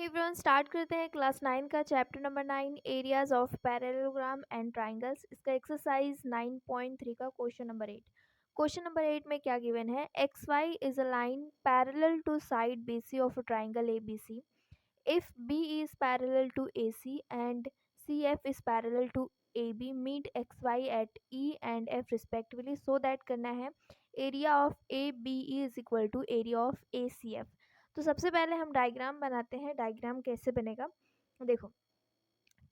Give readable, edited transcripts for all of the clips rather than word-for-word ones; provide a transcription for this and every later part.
Everyone, start करते हैं class 9 का chapter number 9 areas of parallelogram and triangles. इसका एक्सरसाइज 9.3 का क्वेश्चन नंबर 8। क्वेश्चन नंबर 8 में क्या गिवन है? X Y is a line parallel to side BC of a triangle ABC if B is parallel to AC and CF is parallel to AB, meet XY at E and F respectively, so that करना है area of ABE is equal to area of ACF। तो सबसे पहले हम diagram बनाते हैं। Diagram कैसे बनेगा देखो,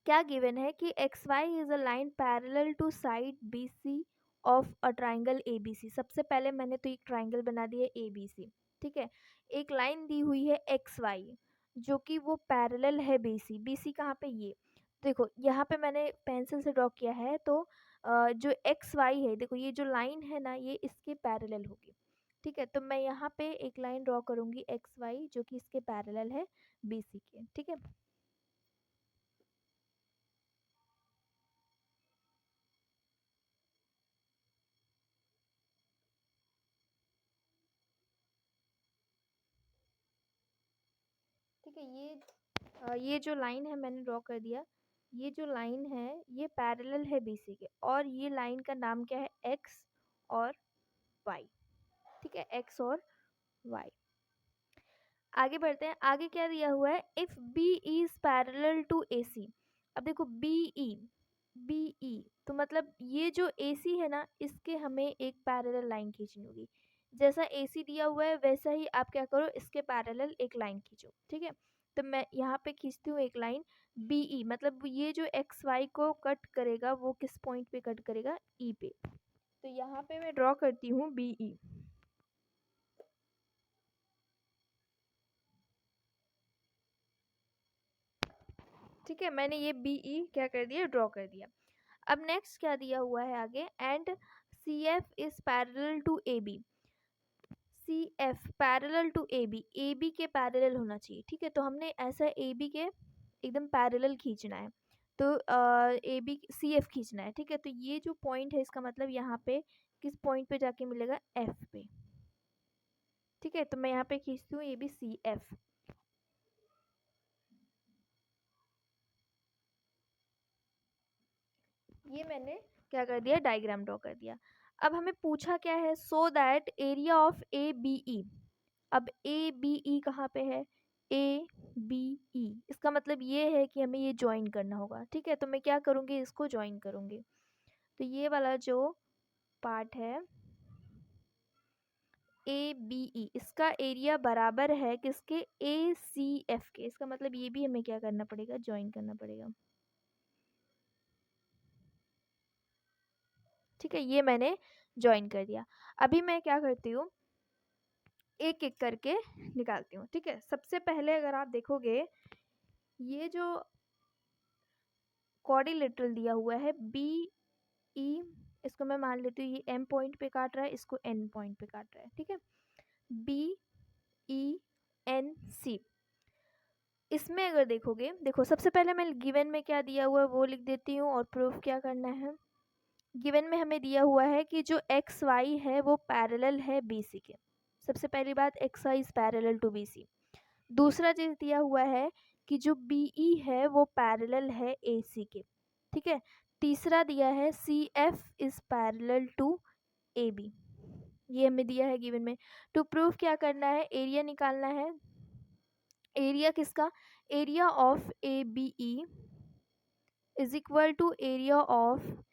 क्या गिवन है कि X Y is a line parallel to side BC of a triangle ABC। सबसे पहले मैंने तो एक ट्राइंगल बना दिया ABC, ठीक है। एक लाइन दी हुई है एक्स वाई जो कि वो पैरेलल है BC कहाँ पे? ये देखो, यहाँ पे मैंने पेंसिल से ड्रॉ किया है। तो जो एक्स वाई है, देखो ये जो लाइन है ना, ये इसके पैरेलल होगी, ठीक है। तो मैं यहाँ पे एक लाइन ड्रॉ करूँगी एक्स वाई जो कि इसके पैरेलल है BC के, ठीक है। ठीक है, ये जो लाइन है मैंने ड्रॉ कर दिया। ये जो लाइन है ये पैरेलल है BC के, और ये लाइन का नाम क्या है? एक्स और वाई, ठीक है, एक्स और वाई। आगे बढ़ते हैं। आगे क्या दिया हुआ है? If B is parallel to AC। अब देखो BE तो मतलब ये जो AC है ना, इसके हमें एक पैरेलल लाइन खींचनी होगी। जैसा AC दिया हुआ है वैसा ही आप क्या करो, इसके पैरेलल एक लाइन खींचो, ठीक है। तो मैं यहाँ पे खींचती हूँ एक लाइन BE, मतलब ये जो XY को कट करेगा वो किस पॉइंट पे कट करेगा? E पे। तो यहाँ पे मैं ड्रॉ करती हूँ BE, ठीक है। मैंने ये BE क्या कर दिया? ड्रॉ कर दिया। अब नेक्स्ट क्या दिया हुआ है आगे? And CF is parallel to AB। CF parallel to AB के पैरेलल होना चाहिए, ठीक है। तो हमने ऐसा AB के एकदम पैरेलल खींचना है। तो AB CF खींचना है, ठीक है। तो ये जो पॉइंट है इसका मतलब यहाँ पे किस पॉइंट पे जाके मिलेगा? F पे, ठीक है। तो मैं यहाँ पे खींचती हूँ ABCF। ये मैंने क्या कर दिया? डायग्राम ड्रॉ कर दिया। अब हमें पूछा क्या है? So that area of ABE। अब ABE कहाँ पे है? ABE, इसका मतलब ये है कि हमें ये ज्वाइन करना होगा, ठीक है। तो मैं क्या करूँगी? इसको ज्वाइन करूँगी। तो ये वाला जो पार्ट है ABE, इसका एरिया बराबर है किसके? ACF के। इसका मतलब ये भी हमें क्या करना पड़ेगा? ज्वाइन करना पड़ेगा, ठीक है। ये मैंने ज्वाइन कर दिया। अभी मैं क्या करती हूँ, एक एक करके निकालती हूँ, ठीक है। सबसे पहले अगर आप देखोगे, ये जो क्वाड्रिलेटरल दिया हुआ है BE, इसको मैं मान लेती हूँ ये M पॉइंट पे काट रहा है, इसको N पॉइंट पे काट रहा है, ठीक है। BENC, इसमें अगर देखोगे, देखो सबसे पहले मैं गिवन में क्या दिया हुआ है वो लिख देती हूँ और प्रूफ क्या करना है। गिवन में हमें दिया हुआ है कि जो एक्स वाई है वो पैरेलल है BC के। सबसे पहली बात, X Y is parallel to BC। दूसरा चीज दिया हुआ है कि जो BE है वो पैरेलल है AC के, ठीक है। तीसरा दिया है CF is parallel to AB। ये हमें दिया है गिवन में। टू प्रूव क्या करना है? एरिया निकालना है। एरिया किसका? Area of ABE is equal to area of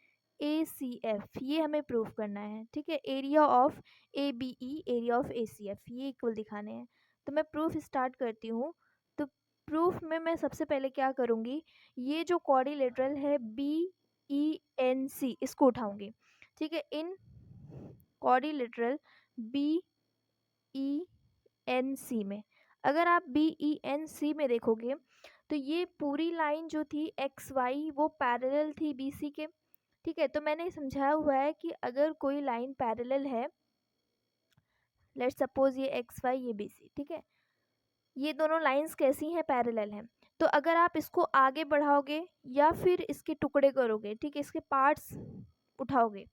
ACF, ये हमें प्रूफ करना है, ठीक है। Area of ABE, area of ACF, ये इक्वल दिखाने हैं। तो मैं प्रूफ स्टार्ट करती हूँ। तो प्रूफ में मैं सबसे पहले क्या करूँगी, ये जो क्वाड्रिलेटरल है BENC, इसको उठाऊंगी, ठीक है। इन क्वाड्रिलेटरल BENC में, अगर आप BENC में देखोगे तो ये पूरी लाइन जो थी एक्स वाई वो पैरेलल थी BC के, ठीक है। तो मैंने समझाया हुआ है कि अगर कोई लाइन पैरेलल है, लेट्स सपोज ये एक्स वाई ये BC, ठीक है। ये दोनों लाइंस कैसी हैं? पैरेलल हैं। तो अगर आप इसको आगे बढ़ाओगे या फिर इसके टुकड़े करोगे, ठीक है, इसके पार्ट्स उठाओगे,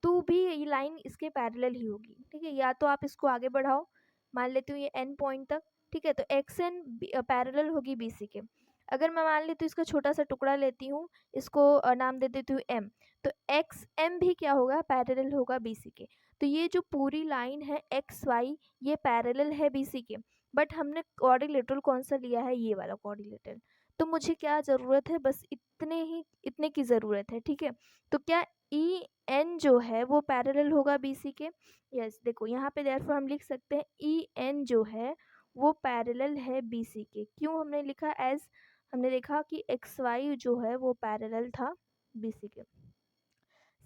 तो भी ये लाइन इसके पैरेलल ही होगी, ठीक है। या तो आप इसको आगे बढ़ाओ, मान लेती हूँ ये N पॉइंट तक, ठीक है, तो एक्स एन पैरेलल होगी बी सी के। अगर मैं मान लेती हूँ इसका छोटा सा टुकड़ा लेती हूँ, इसको नाम दे देती हूँ एम, तो एक्स एम भी क्या होगा, पैरेलल होगा बी सी के। तो ये जो पूरी लाइन है एक्स वाई, ये पैरेलल है बी सी के, बट हमने कोऑर्डिनेटर कौन सा लिया है, ये वाला कोऑर्डिनेटर। तो मुझे क्या ज़रूरत है, बस इतने की ज़रूरत है, ठीक है। तो क्या ई एन जो है वो पैरेलल होगा बी सी के। यस, देखो यहाँ पे देयरफॉर हम लिख सकते हैं ई एन जो है वो पैरेलल है बी सी के। क्यों हमने लिखा, एज हमने देखा कि एक्स वाई जो है वो पैरेलल था बी सी के।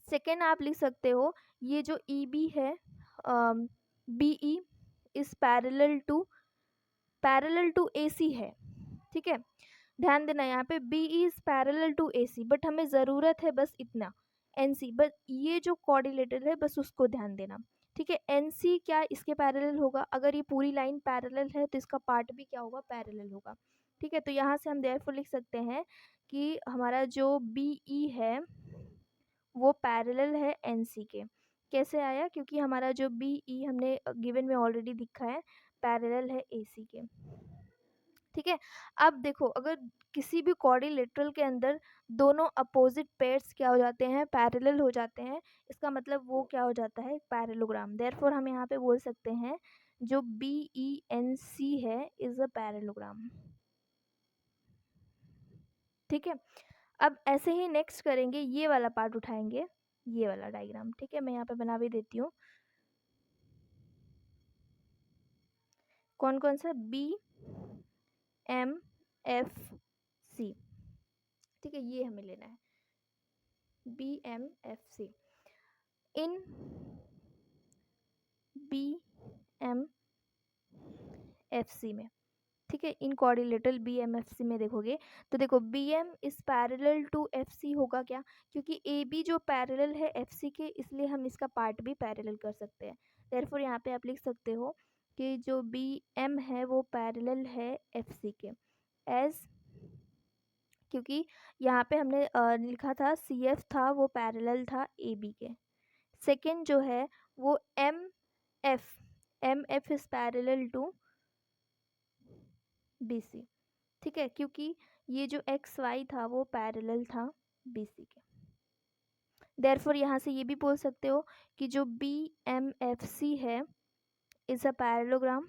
सेकेंड आप लिख सकते हो ये जो ई बी है, B E is parallel to A C है, ठीक है। ध्यान देना यहाँ पे B is parallel to A C, but हमें ज़रूरत है बस इतना एन सी, बस ये जो कोऑर्डिनेटर है बस उसको ध्यान देना, ठीक है। एन सी क्या इसके पैरेलल होगा, अगर ये पूरी लाइन पैरेलल है तो इसका पार्ट भी क्या होगा, पैरेलल होगा, ठीक है। तो यहाँ से हम देयरफॉर लिख सकते हैं कि हमारा जो बी ई है वो पैरेलल है एन सी के। कैसे आया, क्योंकि हमारा जो बी ई हमने गिवन में ऑलरेडी दिखा है पैरेलल है ए सी के, ठीक है। अब देखो अगर किसी भी क्वाड्रिलेटरल के अंदर दोनों अपोजिट पेयर्स क्या हो जाते हैं, पैरेलल हो जाते हैं, इसका मतलब वो क्या हो जाता है, पैरेलोग्राम। देयरफॉर हम यहाँ पे बोल सकते हैं जो बी ई एन सी है इज अ पैरेलोग्राम, ठीक है। अब ऐसे ही नेक्स्ट करेंगे, ये वाला पार्ट उठाएंगे, ये वाला डायग्राम, ठीक है। मैं यहाँ पे बना भी देती हूँ, कौन कौन सा, बी एम एफ सी, ठीक है, ये हमें लेना है बी एम एफ सी। इन बी एम एफ सी में, ठीक है, इन coordinator B M F C में देखोगे तो देखो B M is parallel to F C होगा क्या, क्योंकि ए बी जो पैरेलल है एफ सी के, इसलिए हम इसका पार्ट भी पैरेलल कर सकते हैं। देयरफॉर यहाँ पे आप लिख सकते हो कि जो बी एम है वो पैरेलल है एफ सी के, एज क्योंकि यहाँ पे हमने लिखा था सी एफ था वो पैरेलल था ए बी के। सेकेंड जो है वो M F is parallel to B C, ठीक है, क्योंकि ये जो एक्स वाई था वो पैरेलल था बी सी के। देयरफॉर यहाँ से ये भी बोल सकते हो कि जो बी एम एफ सी है इज अ पैरेलोग्राम,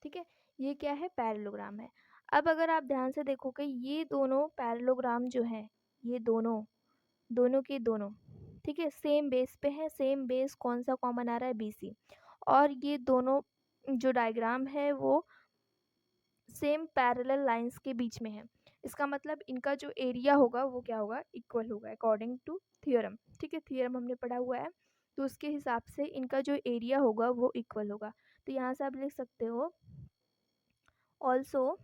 ठीक है, ये क्या है, पैरेलोग्राम है। अब अगर आप ध्यान से देखोगे ये दोनों पैरेलोग्राम जो हैं, ये दोनों दोनों के दोनों, ठीक है, सेम बेस पे है। सेम बेस कौन सा कॉमन आ रहा है, बी सी। और ये दोनों जो डायग्राम है वो सेम पैरेलल लाइंस के बीच में है। इसका मतलब इनका जो एरिया होगा वो क्या होगा, इक्वल होगा अकॉर्डिंग टू थियोरम, ठीक है। थियोरम हमने पढ़ा हुआ है, तो उसके हिसाब से इनका जो एरिया होगा वो इक्वल होगा। तो यहाँ से आप लिख सकते हो ऑल्सो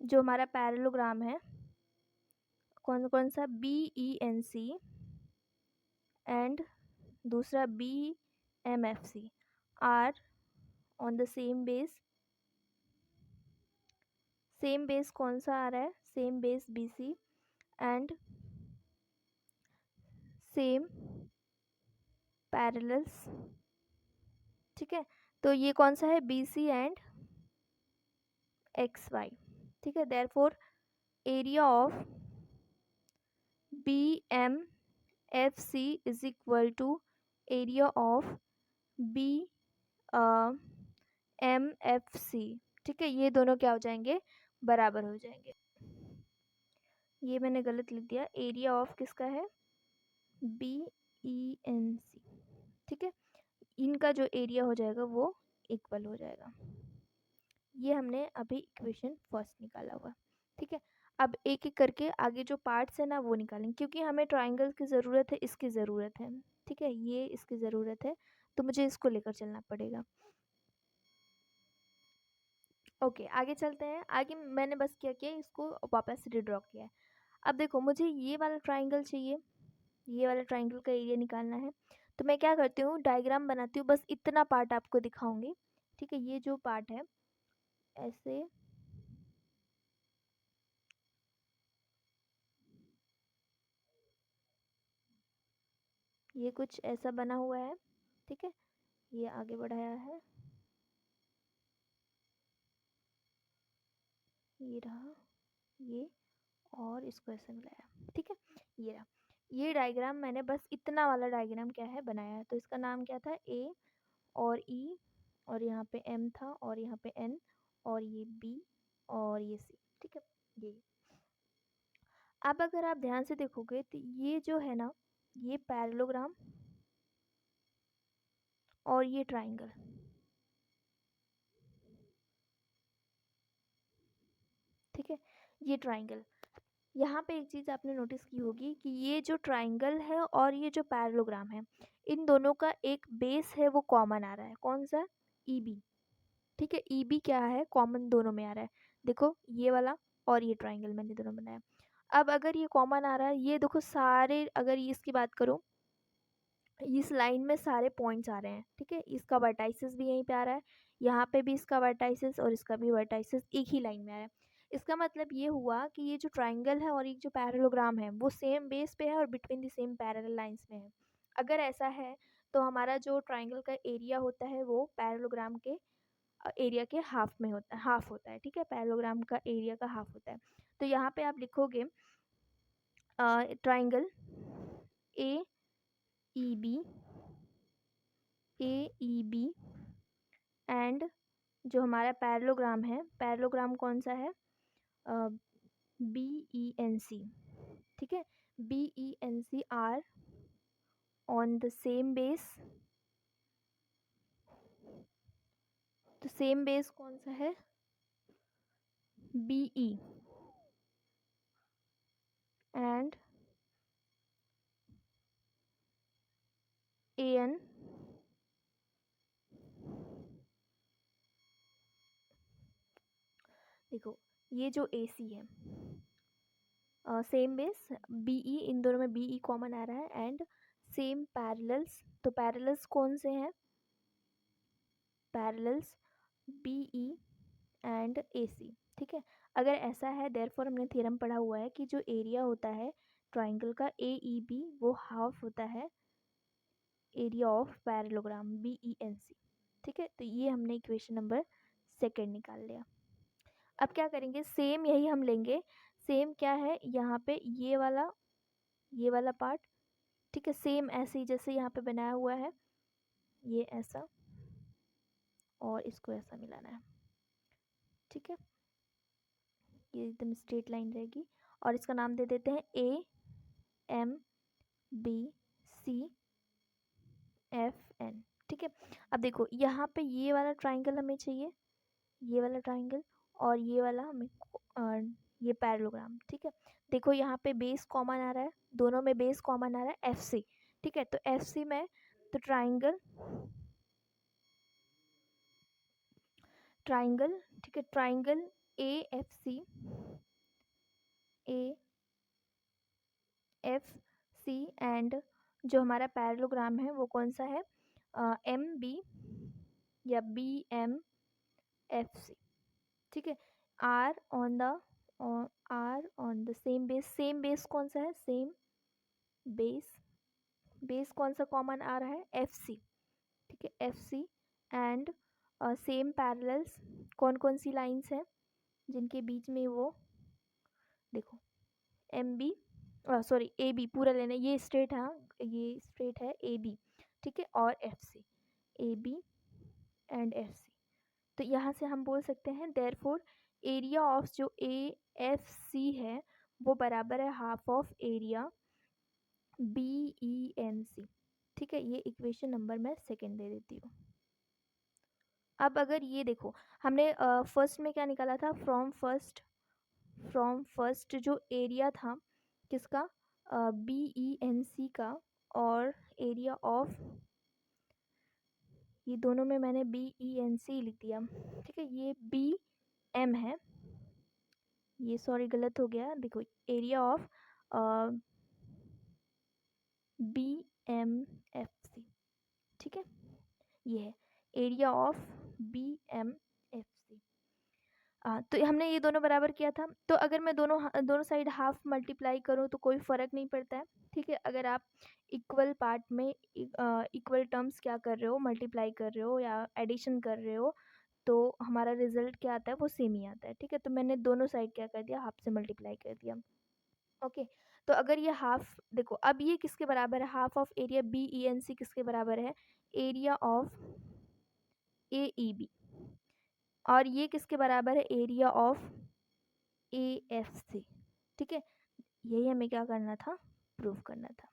जो हमारा पैरेलोग्राम है, कौन कौन सा, B E N C and दूसरा B M F C are on the same base कौन सा आ रहा है, same base B C and same parallels, ठीक है। तो ये कौन सा है, B C and X Y, ठीक है। Therefore area of B M F C is equal to area of B M F C, ठीक है। ये दोनों क्या हो जाएंगे, बराबर हो जाएंगे। ये मैंने गलत लिख दिया, एरिया ऑफ किसका है, बी ई एन सी, ठीक है। इनका जो एरिया हो जाएगा वो इक्वल हो जाएगा। ये हमने अभी इक्वेशन फर्स्ट निकाला हुआ, ठीक है। अब एक एक करके आगे जो पार्ट्स है ना वो निकालेंगे, क्योंकि हमें ट्राइंगल की ज़रूरत है, इसकी ज़रूरत है, ठीक है, ये इसकी ज़रूरत है, तो मुझे इसको लेकर चलना पड़ेगा। ओके, आगे चलते हैं। आगे मैंने बस क्या किया, इसको वापस रिड्रॉ किया है। अब देखो मुझे ये वाला ट्राइंगल चाहिए, ये वाला ट्राइंगल का एरिया निकालना है। तो मैं क्या करती हूँ, डायग्राम बनाती हूँ, बस इतना पार्ट आपको दिखाऊंगी, ठीक है। ये जो पार्ट है ऐसे, ये कुछ ऐसा बना हुआ है, ठीक है। ये आगे बढ़ाया है, ये रहा ये, और इसको ऐसे मिलाया, ठीक है। ये रहा, ये डायग्राम मैंने बस इतना वाला डायग्राम क्या है बनाया है। तो इसका नाम क्या था, ए और ई, और यहाँ पे एम था, और यहाँ पे एन, और ये बी, और ये सी, ठीक है। ये अब अगर आप ध्यान से देखोगे तो ये जो है ना, ये पैरेललोग्राम और ये ट्राइंगल, ठीक है। ये ट्राइंगल, यहाँ पे एक चीज़ आपने नोटिस की होगी कि ये जो ट्राइंगल है और ये जो पैरेललोग्राम है, इन दोनों का एक बेस है वो कॉमन आ रहा है। कौन सा, ई बी, ठीक है। ई बी क्या है, कॉमन दोनों में आ रहा है। देखो ये वाला और ये ट्राइंगल मैंने दोनों बनाया। अब अगर ये कॉमन आ रहा है, ये देखो सारे, अगर ये इसकी बात करो, इस लाइन में सारे पॉइंट्स आ रहे हैं, ठीक है। इसका वर्टाइसिस भी यहीं पे आ रहा है, यहाँ पे भी इसका वर्टाइसिस और इसका भी वर्टाइसिस एक ही लाइन में आ रहा है। इसका मतलब ये हुआ कि ये जो ट्राइंगल है और एक जो पैरेललोग्राम है वो सेम बेस पे है और between the same parallel lines में है। अगर ऐसा है तो हमारा जो ट्राइंगल का एरिया होता है वो पैरेललोग्राम के एरिया के हाफ में होता है, हाफ होता है, ठीक है। पैरेललोग्राम का एरिया का हाफ होता है। तो यहाँ पे आप लिखोगे triangle A E B, A E B and जो हमारा पैरेललोग्राम है, पैरेललोग्राम कौन सा है, बी ई एन सी, ठीक है। B E N C are on the same base. तो सेम बेस कौन सा है, B E, and A N, देखो ये जो ए सी है, सेम बेस बी ई, इन दोनों में बी ई कॉमन आ रहा है, एंड सेम पैरेलल्स। तो पैरेलल्स कौन से हैं, parallels B E and A C, ठीक है। अगर ऐसा है, देयरफॉर हमने थ्योरम पढ़ा हुआ है कि जो एरिया होता है ट्राइंगल का ए ई बी वो हाफ होता है area of parallelogram B E N C, ठीक है। तो ये हमने इक्वेशन नंबर सेकेंड निकाल लिया। अब क्या करेंगे, सेम यही हम लेंगे। सेम क्या है यहाँ पे, ये वाला पार्ट, ठीक है। सेम ऐसे ही जैसे यहाँ पे बनाया हुआ है, ये ऐसा और इसको ऐसा मिलाना है, ठीक है। ये एकदम स्ट्रेट लाइन रहेगी और इसका नाम दे देते हैं A M B C F N, ठीक है। अब देखो यहाँ पे ये वाला ट्राइंगल हमें चाहिए, ये वाला ट्राइंगल, और ये वाला हमें ये पैरेललोग्राम, ठीक है। देखो यहाँ पे बेस कॉमन आ रहा है, दोनों में बेस कॉमन आ रहा है एफ सी, ठीक है। तो एफ सी में तो ट्राइंगल, ट्राइंगल, ठीक है, triangle A F C, A F C and जो हमारा पैरेललोग्राम है वो कौन सा है, एम बी या बी एम एफ सी, ठीक है। Are on the, are on the same base कौन सा है, सेम बेस, बेस कौन सा कॉमन आ रहा है, एफ सी, ठीक है, F C and same parallels, कौन कौन सी लाइंस हैं जिनके बीच में वो, देखो M B, sorry A B पूरा लेना, ये स्ट्रेट, हाँ ये स्ट्रेट है ए बी, ठीक है, और F C, A B and F C. तो यहाँ से हम बोल सकते हैं देयरफॉर एरिया ऑफ जो ए एफ सी है वो बराबर है half of area B E N C, ठीक है। ये इक्वेशन नंबर मैं सेकेंड दे देती हूँ। अब अगर ये देखो, हमने फर्स्ट में क्या निकाला था, फ्रॉम फर्स्ट जो एरिया था किसका, बी ई एन सी का, और एरिया ऑफ, ये दोनों में मैंने बी ई एन सी लिख दिया, ठीक है। ये बी एम है, ये सॉरी गलत हो गया, देखो area of B M F C, ठीक है। ये है area of B M F C. तो हमने ये दोनों बराबर किया था, तो अगर मैं दोनों दोनों साइड हाफ मल्टीप्लाई करूँ तो कोई फ़र्क नहीं पड़ता है, ठीक है। अगर आप इक्वल पार्ट में इक्वल टर्म्स क्या कर रहे हो, मल्टीप्लाई कर रहे हो या एडिशन कर रहे हो, तो हमारा रिजल्ट क्या आता है, वो सेम ही आता है। ठीक है, तो मैंने दोनों साइड क्या कर दिया, हाफ से मल्टीप्लाई कर दिया। ओके, तो अगर ये हाफ देखो, अब ये किसके बराबर है, half of area B E N C किसके बराबर है, area of A E B, और ये किसके बराबर है, area of A F C. ठीक है, यही हमें क्या करना था, प्रूव करना था।